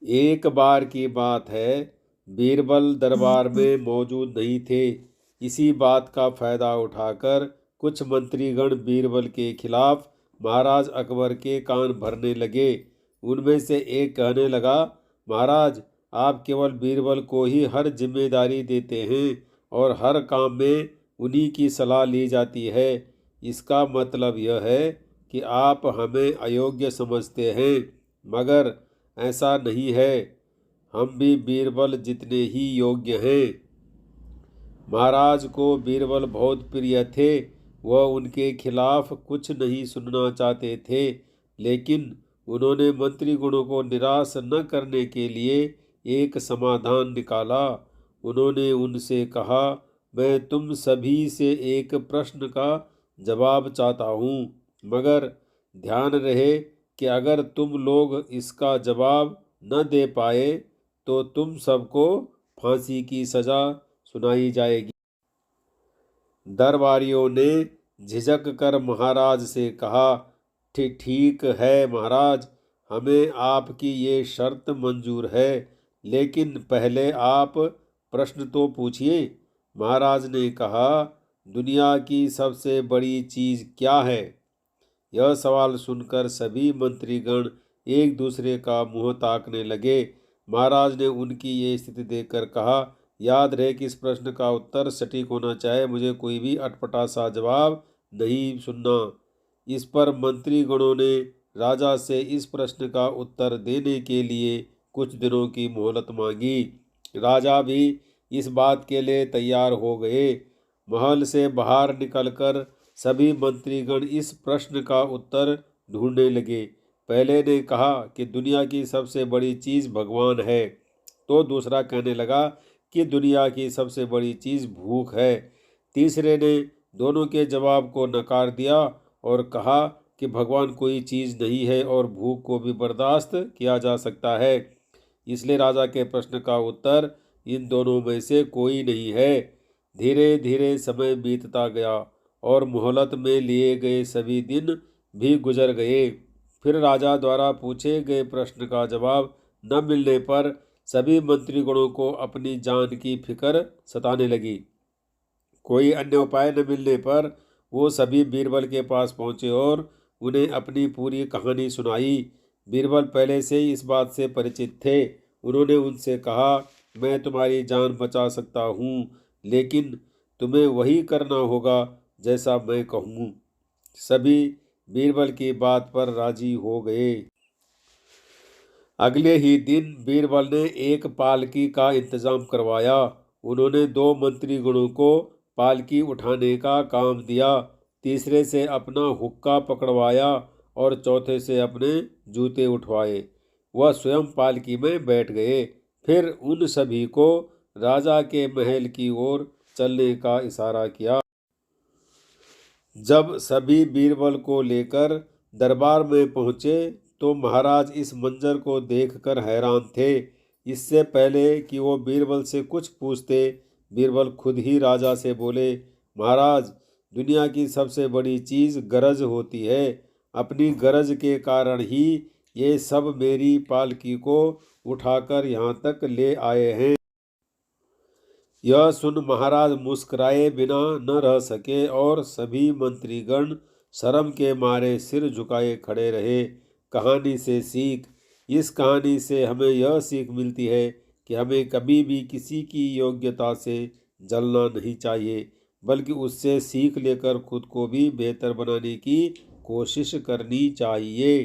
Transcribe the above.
एक बार की बात है, बीरबल दरबार में मौजूद नहीं थे। इसी बात का फायदा उठाकर कुछ मंत्रीगण बीरबल के खिलाफ महाराज अकबर के कान भरने लगे। उनमें से एक कहने लगा, महाराज, आप केवल बीरबल को ही हर जिम्मेदारी देते हैं और हर काम में उन्हीं की सलाह ली जाती है। इसका मतलब यह है कि आप हमें अयोग्य समझते हैं, मगर ऐसा नहीं है। हम भी बीरबल जितने ही योग्य हैं। महाराज को बीरबल बहुत प्रिय थे। वह उनके खिलाफ कुछ नहीं सुनना चाहते थे, लेकिन उन्होंने मंत्रीगणों को निराश न करने के लिए एक समाधान निकाला। उन्होंने उनसे कहा, मैं तुम सभी से एक प्रश्न का जवाब चाहता हूँ, मगर ध्यान रहे कि अगर तुम लोग इसका जवाब न दे पाए तो तुम सबको फांसी की सजा सुनाई जाएगी। दरबारियों ने झिझक कर महाराज से कहा, ठीक है महाराज, हमें आपकी ये शर्त मंजूर है, लेकिन पहले आप प्रश्न तो पूछिए। महाराज ने कहा, दुनिया की सबसे बड़ी चीज़ क्या है? यह सवाल सुनकर सभी मंत्रीगण एक दूसरे का मुंह ताकने लगे। महाराज ने उनकी ये स्थिति देखकर कहा, याद रहे कि इस प्रश्न का उत्तर सटीक होना चाहिए। मुझे कोई भी अटपटा सा जवाब नहीं सुनना। इस पर मंत्रीगणों ने राजा से इस प्रश्न का उत्तर देने के लिए कुछ दिनों की मोहलत मांगी। राजा भी इस बात के लिए तैयार हो गए। महल से बाहर निकलकर सभी मंत्रीगण इस प्रश्न का उत्तर ढूंढने लगे। पहले ने कहा कि दुनिया की सबसे बड़ी चीज़ भगवान है, तो दूसरा कहने लगा कि दुनिया की सबसे बड़ी चीज़ भूख है। तीसरे ने दोनों के जवाब को नकार दिया और कहा कि भगवान कोई चीज़ नहीं है और भूख को भी बर्दाश्त किया जा सकता है। इसलिए राजा के प्रश्न का उत्तर इन दोनों में से कोई नहीं है। धीरे धीरे समय बीतता गया और मोहलत में लिए गए सभी दिन भी गुजर गए। फिर राजा द्वारा पूछे गए प्रश्न का जवाब न मिलने पर सभी मंत्रीगणों को अपनी जान की फिक्र सताने लगी। कोई अन्य उपाय न मिलने पर वो सभी बीरबल के पास पहुंचे और उन्हें अपनी पूरी कहानी सुनाई। बीरबल पहले से ही इस बात से परिचित थे। उन्होंने उनसे कहा, मैं तुम्हारी जान बचा सकता हूँ, लेकिन तुम्हें वही करना होगा जैसा मैं कहूँ। सभी बीरबल की बात पर राजी हो गए। अगले ही दिन बीरबल ने एक पालकी का इंतजाम करवाया। उन्होंने दो मंत्रीगणों को पालकी उठाने का काम दिया, तीसरे से अपना हुक्का पकड़वाया और चौथे से अपने जूते उठवाए। वह स्वयं पालकी में बैठ गए। फिर उन सभी को राजा के महल की ओर चलने का इशारा किया। जब सभी बीरबल को लेकर दरबार में पहुंचे तो महाराज इस मंजर को देखकर हैरान थे। इससे पहले कि वो बीरबल से कुछ पूछते, बीरबल खुद ही राजा से बोले, महाराज, दुनिया की सबसे बड़ी चीज़ गरज होती है। अपनी गरज के कारण ही ये सब मेरी पालकी को उठाकर यहाँ तक ले आए हैं। यह सुन महाराज मुस्कुराए बिना न रह सके और सभी मंत्रीगण शर्म के मारे सिर झुकाए खड़े रहे। कहानी से सीख। इस कहानी से हमें यह सीख मिलती है कि हमें कभी भी किसी की योग्यता से जलना नहीं चाहिए, बल्कि उससे सीख लेकर खुद को भी बेहतर बनाने की कोशिश करनी चाहिए।